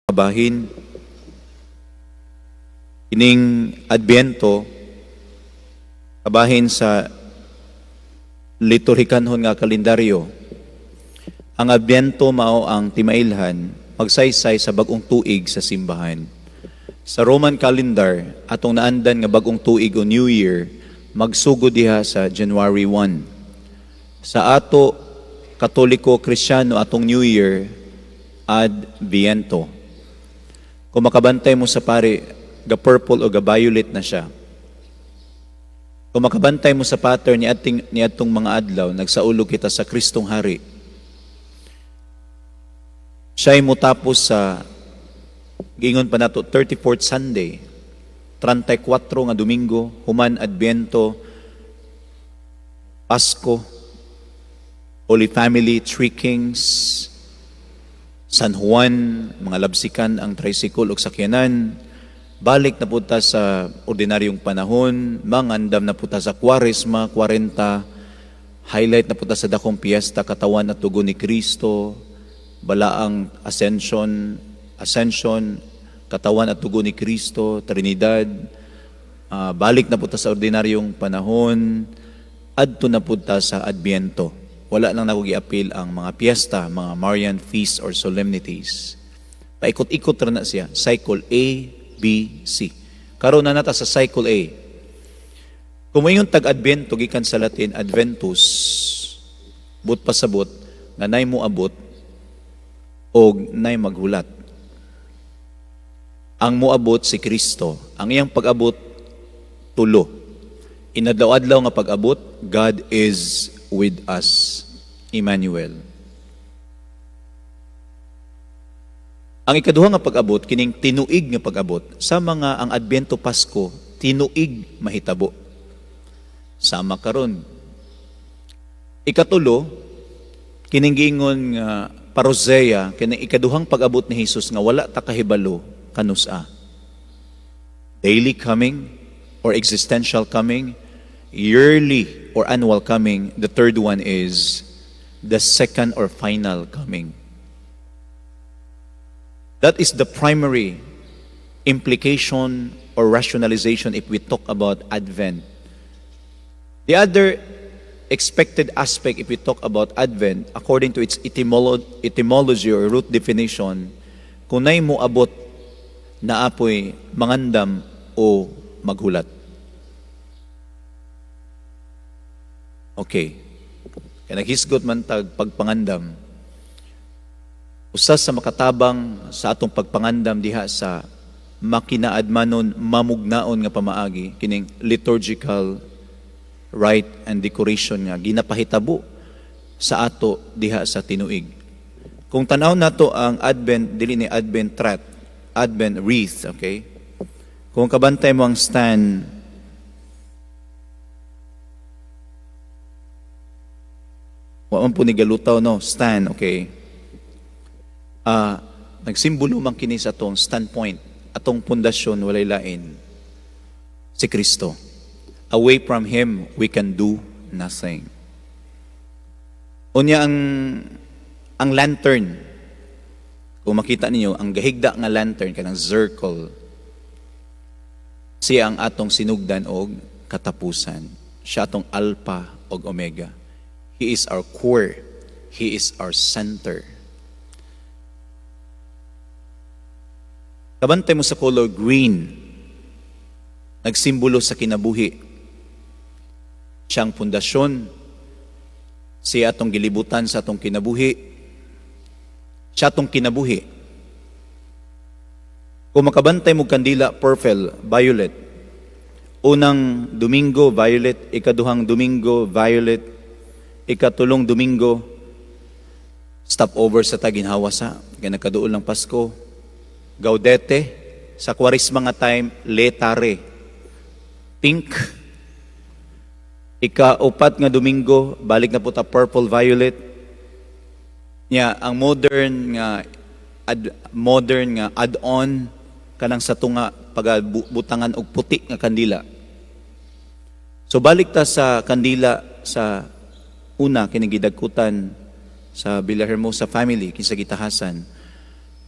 Bahin ining Adbyento kabahin sa liturhikanhon nga kalendaryo. Ang Adbyento mao ang timailhan magsaysay sa bagong tuig sa simbahan. Sa Roman calendar atong naandan nga bagong tuig o New Year magsugod diha sa January 1. Sa ato Katoliko Kristiyano atong New Year Adbyento. Kung makabantay mo sa pare, ga-purple o ga-violet na siya. Kung makabantay mo sa pattern ni atong mga adlaw, nagsaulog kita sa Kristong Hari. Siya'y mutapos sa, giingon pa nato, 34th Sunday, 34 nga Domingo, Human Adbyento, Pasko, Holy Family, Three Kings, San Juan, mga labsikan ang tricycle o sakyanan, balik na puta sa ordinaryong panahon, mangandam na puta sa Kwaresma, 40, highlight na puta sa dakong piyesta, katawan at tugon ni Kristo, balaang Ascension, katawan at tugon ni Kristo, Trinidad, balik na puta sa ordinaryong panahon, adto na puta sa Adbyento. Wala lang nakugi-appeal ang mga piyesta, mga Marian feasts or solemnities. Paikot-ikot na siya. Cycle A, B, C. Karon na nata sa cycle A. Kung may yung tag-Adbyento, gikan sa Latin, Adventus, but pasabot, nga nay mo abot, o nay maghulat. Ang moabot si Kristo. Ang iyang pag-abot, tulo. Inadlaw-adlaw nga pag-abot, God is with us, Emmanuel. Ang ikaduha nga pag-abot, kining tinuig nga pag-abot, sa mga ang Adbyento Pasko, tinuig mahitabo. Sama karon. Ikatulo, kining giingon nga parousia, kining ikaduhang pag-abot ni Jesus nga wala ta kahibalo kanusa. Daily coming or existential coming, yearly or annual coming. The third one is the second or final coming. That is the primary implication or rationalization if we talk about Advent. The other expected aspect if we talk about Advent, according to its etymology or root definition, kung nay mo abot na apoy mangandam o maghulat. Okay. Kaya naghisgot man tag pagpangandam. Usas sa makatabang sa atong pagpangandam diha sa makinaadmanon mamugnaon nga pamaagi, kining liturgical rite and decoration nga ginapahitabo sa ato diha sa tinuig. Kung tanaw nato ang Advent, dili ni Advent wreath, okay? Kung kabantay mo ang stand, waman po ni galutaw, no? Stand, okay. Nagsimbolo man kini sa atong standpoint, atong pundasyon, walay lain, si Kristo. Away from Him, we can do nothing. Unya ang lantern, kung makita ninyo, ang gahigda nga lantern, kanang circle, siya ang atong sinugdan og katapusan. Siya atong alpha og omega. He is our core. He is our center. Kabantay mo sa color green, nagsimbolo sa kinabuhi. Siyang pundasyon, siya atong gilibutan sa atong kinabuhi. Siya atong kinabuhi. Kung makabantay mo kandila, purple, violet. Unang Domingo, violet. Ikaduhang Domingo, violet. Ikatulong Domingo, stopover sa taginhawa sa, kaya nagkaduol ng Pasko. Gaudete, sa Kwaresma nga time, letare, pink. Ikaupat nga Domingo, balik na po ta purple, violet. Ang modern nga add-on, kanang sa tunga, pagabutangan og puti nga kandila. So balik ta sa kandila sa una, kinigidagkutan sa Villahermosa family, kinsa gitahasan.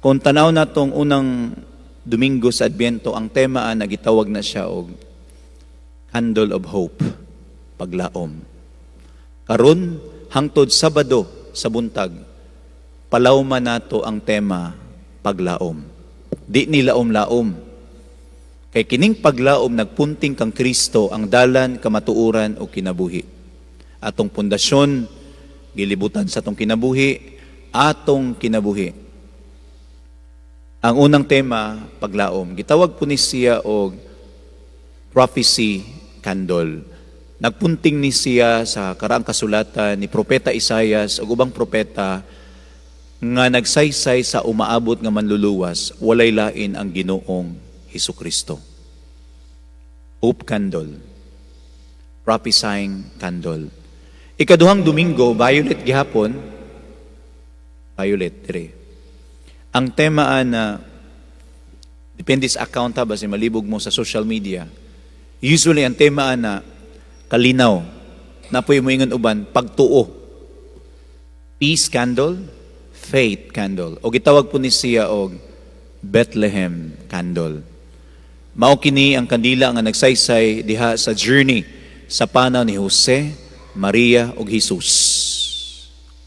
Kung tanaw na tong unang Domingo sa Adbyento, ang tema na gitawag na siya og Candle of Hope, paglaom. Karon hangtod Sabado sa buntag, palawman nato ang tema paglaom. Di ni laom-laom. Kay kining paglaom nagpunting kang Kristo ang dalan, kamatuoran o kinabuhi. Atong pundasyon gilibutan sa atong kinabuhi, atong kinabuhi. Ang unang tema, paglaom. Gitawag po ni siya og prophecy candle. Nagpunting ni siya sa karaang kasulatan ni Propeta Isaias o ubang propeta nga nagsaysay sa umaabot nga manluluwas, walay lain ang Ginoong Hesukristo. Hope candle. Prophesying candle. Ikaduhang Domingo, violet gihapon, violet, dire. Ang tema na, depende sa account ha, basi malibog mo sa social media. Usually, ang tema na kalinaw, napoy mo ingon uban, pagtuo. Peace candle, faith candle. O gitawag po ni siya og Bethlehem candle. Mao kini ang kandila nga nagsaysay diha sa journey sa panaw ni Jose, Maria ug Jesus.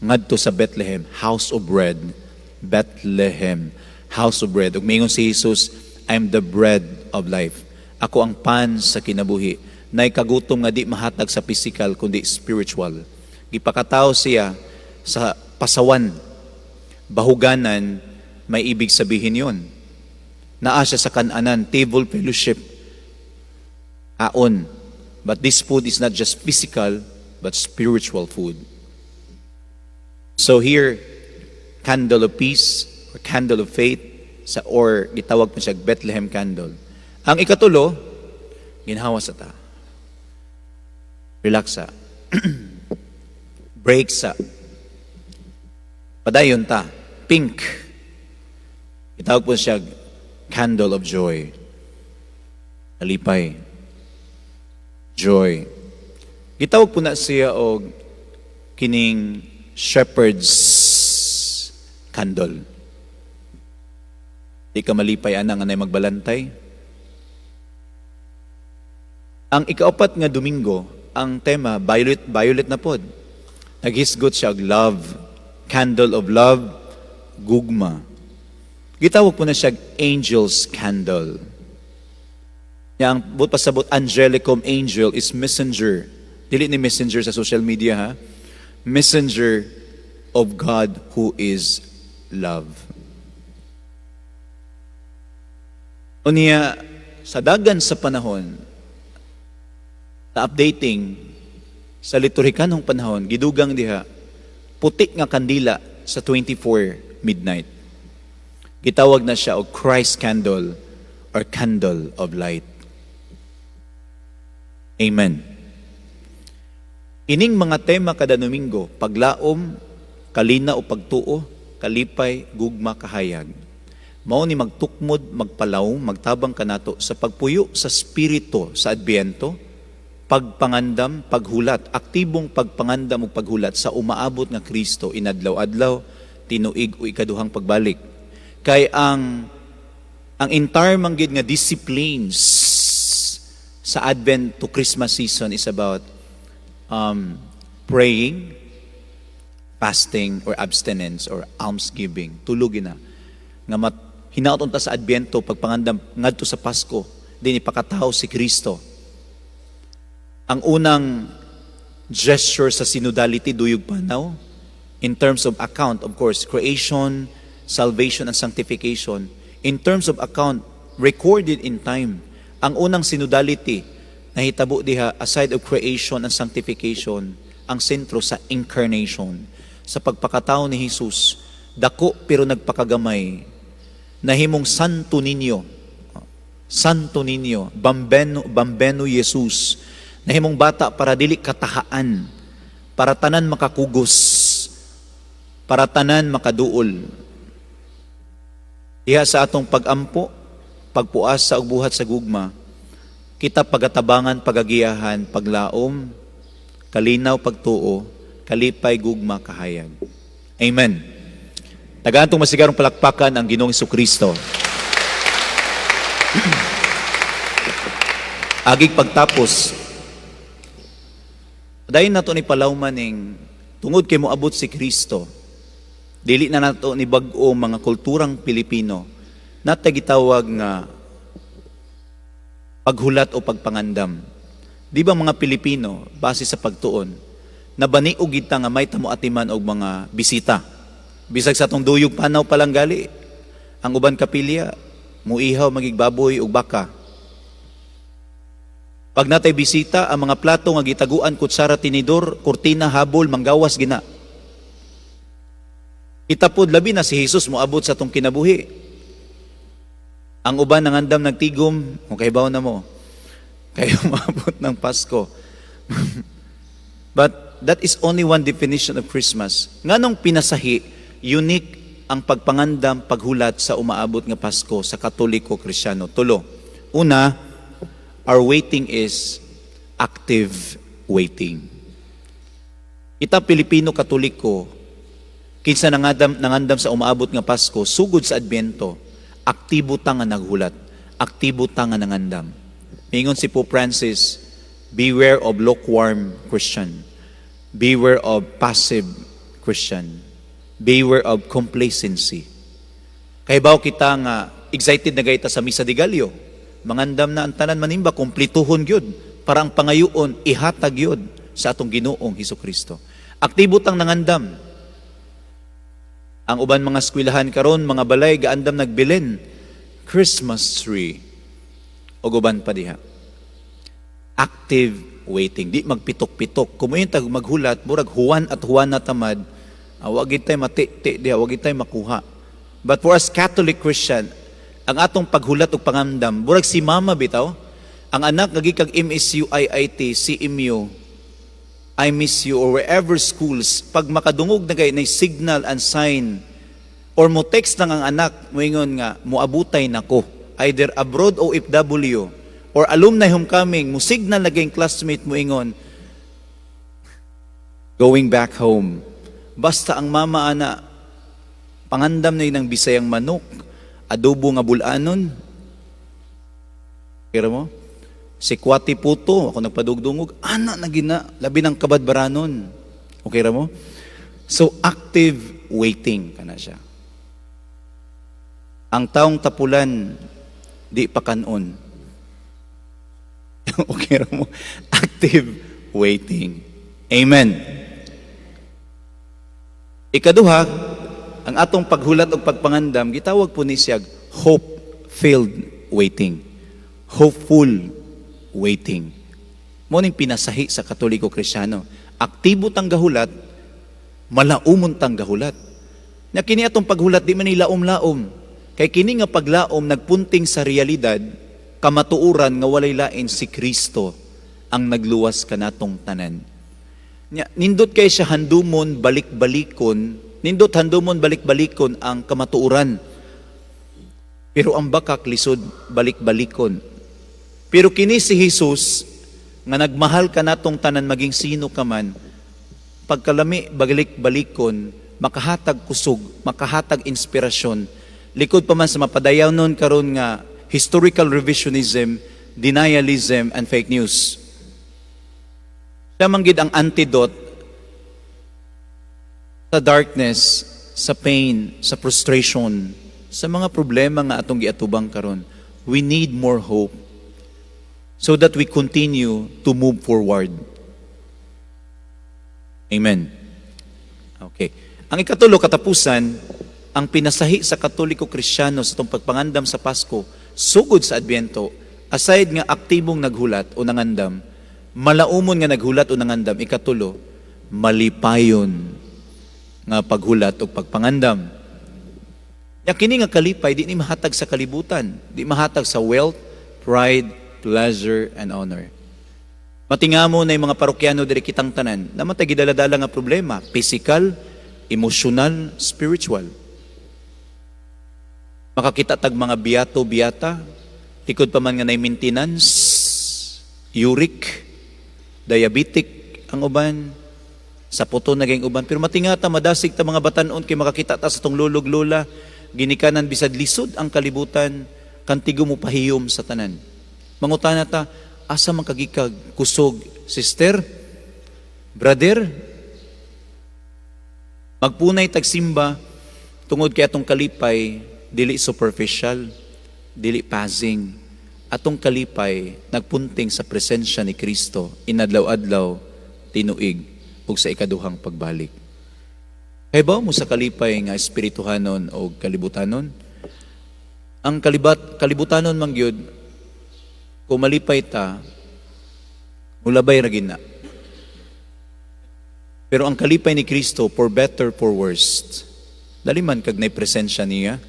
Ngadto sa Bethlehem, house of bread. Bethlehem, house of bread. Ug mingon si Jesus, I'm the bread of life. Ako ang pan sa kinabuhi. Nay kagutom nga di mahatag sa physical kundi spiritual. Gipakatao siya sa pasawan, bahuganan, may ibig sabihin yon. Naa siya sa kananan, table fellowship, aon. But this food is not just physical, but spiritual food. So here, candle of peace or candle of faith or gitawag po siya Bethlehem candle. Ang ikatulo, ginhawa sa ta. Relax sa. Break sa. Padayon ta. Pink. Gitawag po siya candle of joy. Alipay. Joy. Gitawag po na siya og kining shepherd's candle. Di ka malipay anang anay magbalantay. Ang ikaapat nga Domingo, ang tema, violet na pod. Naghisgot siya og love, candle of love, gugma. Gitawag po na siya angel's candle. Yang but pasabot angelicum angel is messenger. Dili ni messenger sa social media ha. Messenger of God who is love. Unya, sa dagan sa panahon, sa updating, sa liturhikanong panahon, gidugang diha, putik nga kandila sa 24 midnight. Gitawag na siya o Christ candle or candle of light. Amen. Ining mga tema kada Domingo, paglaom, kalina o pagtuo, kalipay, gugma, kahayag. Mao ni magtukmod, magpalaw, magtabang kanato sa pagpuyo sa spirito sa Adbyento, pagpangandam, paghulat, aktibong pagpangandam o paghulat sa umaabot nga Kristo inadlaw-adlaw, tinuig o ikaduhang pagbalik. Kay ang entire manggid nga disciplines sa Advent to Christmas season is about praying, fasting or abstinence or almsgiving. Tulugin na. Nga hinaoton ta sa Adbyento, pagpangandam ngadto sa Pasko, din ipakatao si Kristo. Ang unang gesture sa synodality, duyog panaw, in terms of account, of course, creation, salvation, and sanctification. In terms of account, recorded in time, ang unang synodality, nahitabo diha, aside of creation and sanctification, ang sentro sa incarnation, sa pagpakatao ni Jesus, dako pero nagpakagamay, nahimong Santo Niño, Bambeno Jesus, nahimong bata para dili katahaan, para tanan makakugos, para tanan makaduol. Diha sa atong pagampo, pagpuasa ug buhat sa gugma, kita pagatabangan, pagagiyahan, paglaom, kalinaw, pagtuo, kalipay, gugma, kahayag. Amen. Tagaan itong masigarong palakpakan ang Ginoong Jesucristo. Agig pagtapos, dayon na ito ni palawman ning tungod kay moabot si Kristo. Dili na nato ni bag-o mga kulturang Pilipino na gitawag nga paghulat o pagpangandam. Di ba mga Pilipino, base sa pagtuon, nabaniog kita nga may tamo atiman og mga bisita. Bisag sa tong duyog panaw palang gali, ang uban kapilya, muihaw magigbaboy og baka. Pag natay bisita, ang mga plato nga gitaguan, kutsara, tinidor, kurtina, habol, manggawas, gina. Itapod labi na si Jesus moabot sa tong kinabuhi. Ang uban nangandam nagtigom, okay baw na mo. Kayo moabot ng Pasko. But that is only one definition of Christmas. Nganong pinasahi, unique ang pagpangandam, paghulat sa umaabot nga Pasko sa Katoliko, Kristiyano. Tulo. Una, our waiting is active waiting. Kita Pilipino Katoliko, kinsa nangandam sa umaabot nga Pasko, sugod sa Adbyento, aktibo ta nga naghulat, aktibo ta nga nangandam. Mingon si Pope Francis, beware of lukewarm Christian, beware of passive Christian, beware of complacency. Kay baw kita nga excited na gayta sa Misa de Gallo, mangandam na ang tanan manimba, kumplituhon gyud para ang pangayoon ihatag gyud sa atong Ginoong Hesukristo. Aktibo tang nangandam. Ang uban mga eskwelahan karon, mga balay gaandam nagbilin Christmas tree. O uban pa diha. Active waiting, di magpitok-pitok. Kumuyon tag maghulat, murag huwan at huwan na tamad. Wag gid tay mati-ti diha, wag gid tay makuha. But for us Catholic Christian, ang atong paghulat ug pangandam, murag si mama bitaw, ang anak nagikag MSU, IIT, CMU, I miss you, or wherever schools, pag makadungog na kayo na signal and sign, or mo text lang ang anak, moingon nga, muabutay na ko, either abroad o FW, or alumni homecoming, mo signal na kayong classmate moingon, going back home. Basta ang mama ana, pangandam na yun ng Bisayang manok, adobo nga bulanon. Kira mo? Si Kwati Puto, ako nagpadugdungog, ana na gina, labi ng kabadbaranon. Okay ra mo? So, active waiting ka na siya. Ang taong tapulan, di pa kanon. Okay ra mo? Active waiting. Amen. Ikaduha, ang atong paghulat o pagpangandam, gitawag po ni siyag hope-filled waiting. Hopeful waiting. Mo ning pinasahi sa Katoliko Kristiyano. Aktibo tang gahulat, malaumon tang gahulat. Nya kini atong paghulat di man ni laom-laom. Kay kini nga paglaom nagpunting sa realidad, kamatuuran nga walay lain si Kristo ang nagluwas kanatong tanan. Nya nindot kay siya handumon balik-balikon, nindot handumon balik-balikon ang kamatuuran. Pero ang bakak lisod balik-balikon. Pero kini si Jesus, nga nagmahal ka natong tanan maging sino ka man, pagkalami balik-balikon, makahatag kusog, makahatag inspirasyon, likod pa man sa mapadayaw nun karon nga historical revisionism, denialism, and fake news. Siya manggid ang antidote sa darkness, sa pain, sa frustration, sa mga problema nga atong giatubang karon. We need more hope, so that we continue to move forward. Amen. Okay. Ang ikatulo, katapusan, ang pinasahi sa Katoliko Kristiyano sa itong pagpangandam sa Pasko, sugod sa Adbyento, aside nga aktibong naghulat o nangandam, malaumon nga naghulat o nangandam, ikatulo, malipayon nga paghulat o pagpangandam. Kini nga kalipay, di ni mahatag sa kalibutan, di mahatag sa wealth, pride, pleasure, and honor. Matingamo na yung mga parokyano diri kitang tanan, naman tayo gidala-dala nga problema, physical, emotional, spiritual. Makakita tag mga biyato-biyata, likod pa man nga na maintenance, uric, diabetic ang uban, Sa puto naging uban. Pero matingata, madasig ta mga batanon kay makakita ta sa tong lulog-lula. Ginikanan bisad lisod ang kalibutan, kantigo mo pahiyom sa tanan. Mangutana ta, asa man kagikag kusog, sister, brother, magpunay tagsimba, tungod kay atong kalipay, dili superficial, dili passing. Atong kalipay, nagpunting sa presensya ni Kristo, inadlaw-adlaw, tinuig, ug sa ikaduhang pagbalik. Kaya ba mo sa kalipay nga espirituhanon o kalibutanon? Ang kalibutanon mangyod, kung malipay ta, mulabay ra gina. Pero ang kalipay ni Kristo, for better, for worst, dali man kag nay presensya niya,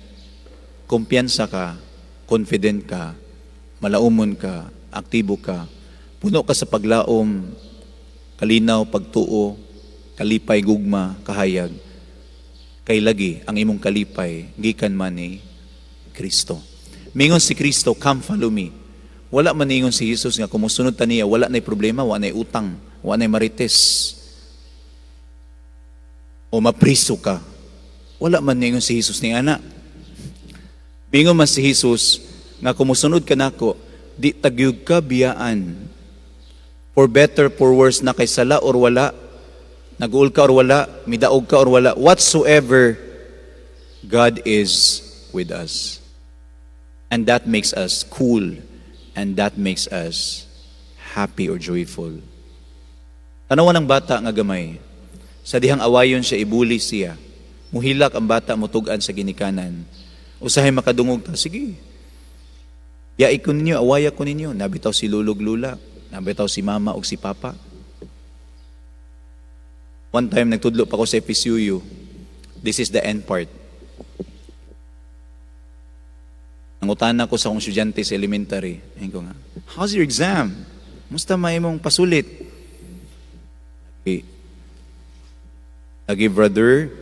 kumpiyansa ka, confident ka, malaumon ka, aktibo ka, puno ka sa paglaom, kalinaw, pagtuo, kalipay, gugma, kahayag, kay lagi ang imong kalipay, gikan man ni Kristo. Mingon si Kristo, come follow me. Wala man ingon si Jesus nga kumusunod ta niya, wala na'y problema, wala na'y utang, wala na'y marites, o mapriso ka. Wala man ingon si Jesus ni ana. Mingon man si Jesus, nga kumusunod ka nako, di tagyug ka biyaan. For better, for worse, na kay sala or wala, nag-uul ka or wala, midaog ka or wala, whatsoever, God is with us. And that makes us cool, and that makes us happy or joyful. Tanawan ng bata nga gamay, sa dihang awayon siya, ibuli siya, muhilak ang bata, mutugan sa ginikanan, usahay makadungog ta, sige, yai ko ninyo, awaya ko ninyo. Nabitaw si lulog lula, nabitaw si mama o si papa. One time, nagtudlo pa ko sa FSUU. This is the end part. Nangutana ko sa akong estudyante sa elementary. Ayun ko nga, how's your exam? Musta may mong pasulit? Okay. Lagi, brother,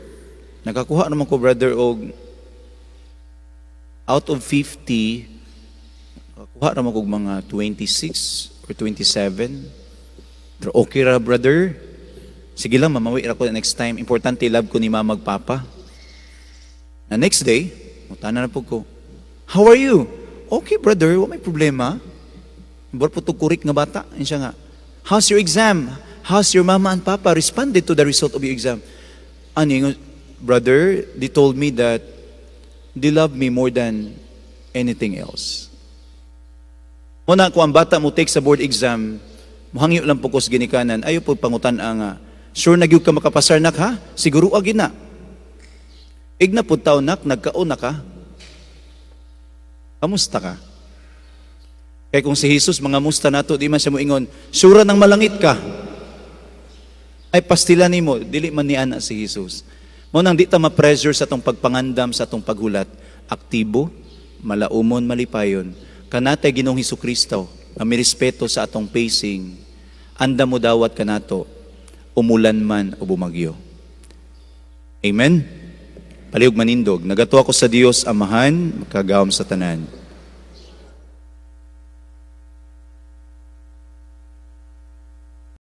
nakakuha naman ko, brother, og out of 50, kuha naman kong mga 26 or 27. Pero okay ra, brother. Sige lang, mamawi ra ko next time. Importante, love ko ni mama magpapa. Na next day, mutana na po ko, how are you? Okay, brother, wala may problema. Bor po ito kurik nga bata. Yan siya nga, how's your exam? How's your mama and papa responded to the result of your exam? Ano, brother, they told me that they love me more than anything else. Muna, kung ang bata mo take sa board exam, muhangyo lang po ko sa ginikanan, ayaw po pangutan nga, sure nagyug ka makapasar nak ha? Siguro agin na. Igna po tao nak, nagkaon na ka. Kamusta ka? Kaya kung si Jesus, mga musta nato, di man siya mo ingon, sura nang malangit ka. Ay pastila ni mo, dili man ni ana si Jesus. Munang di ta ma-pressure sa atong pagpangandam, sa atong paghulat. Aktibo, malaumon, malipayon. Kanatay Ginoong Hesukristo, na may respeto sa atong pacing, anda mo dawat kanato, umulan man o bumagyo. Amen? Paliog manindog, nagato ako sa Dios Amahan, makagawam sa tanan.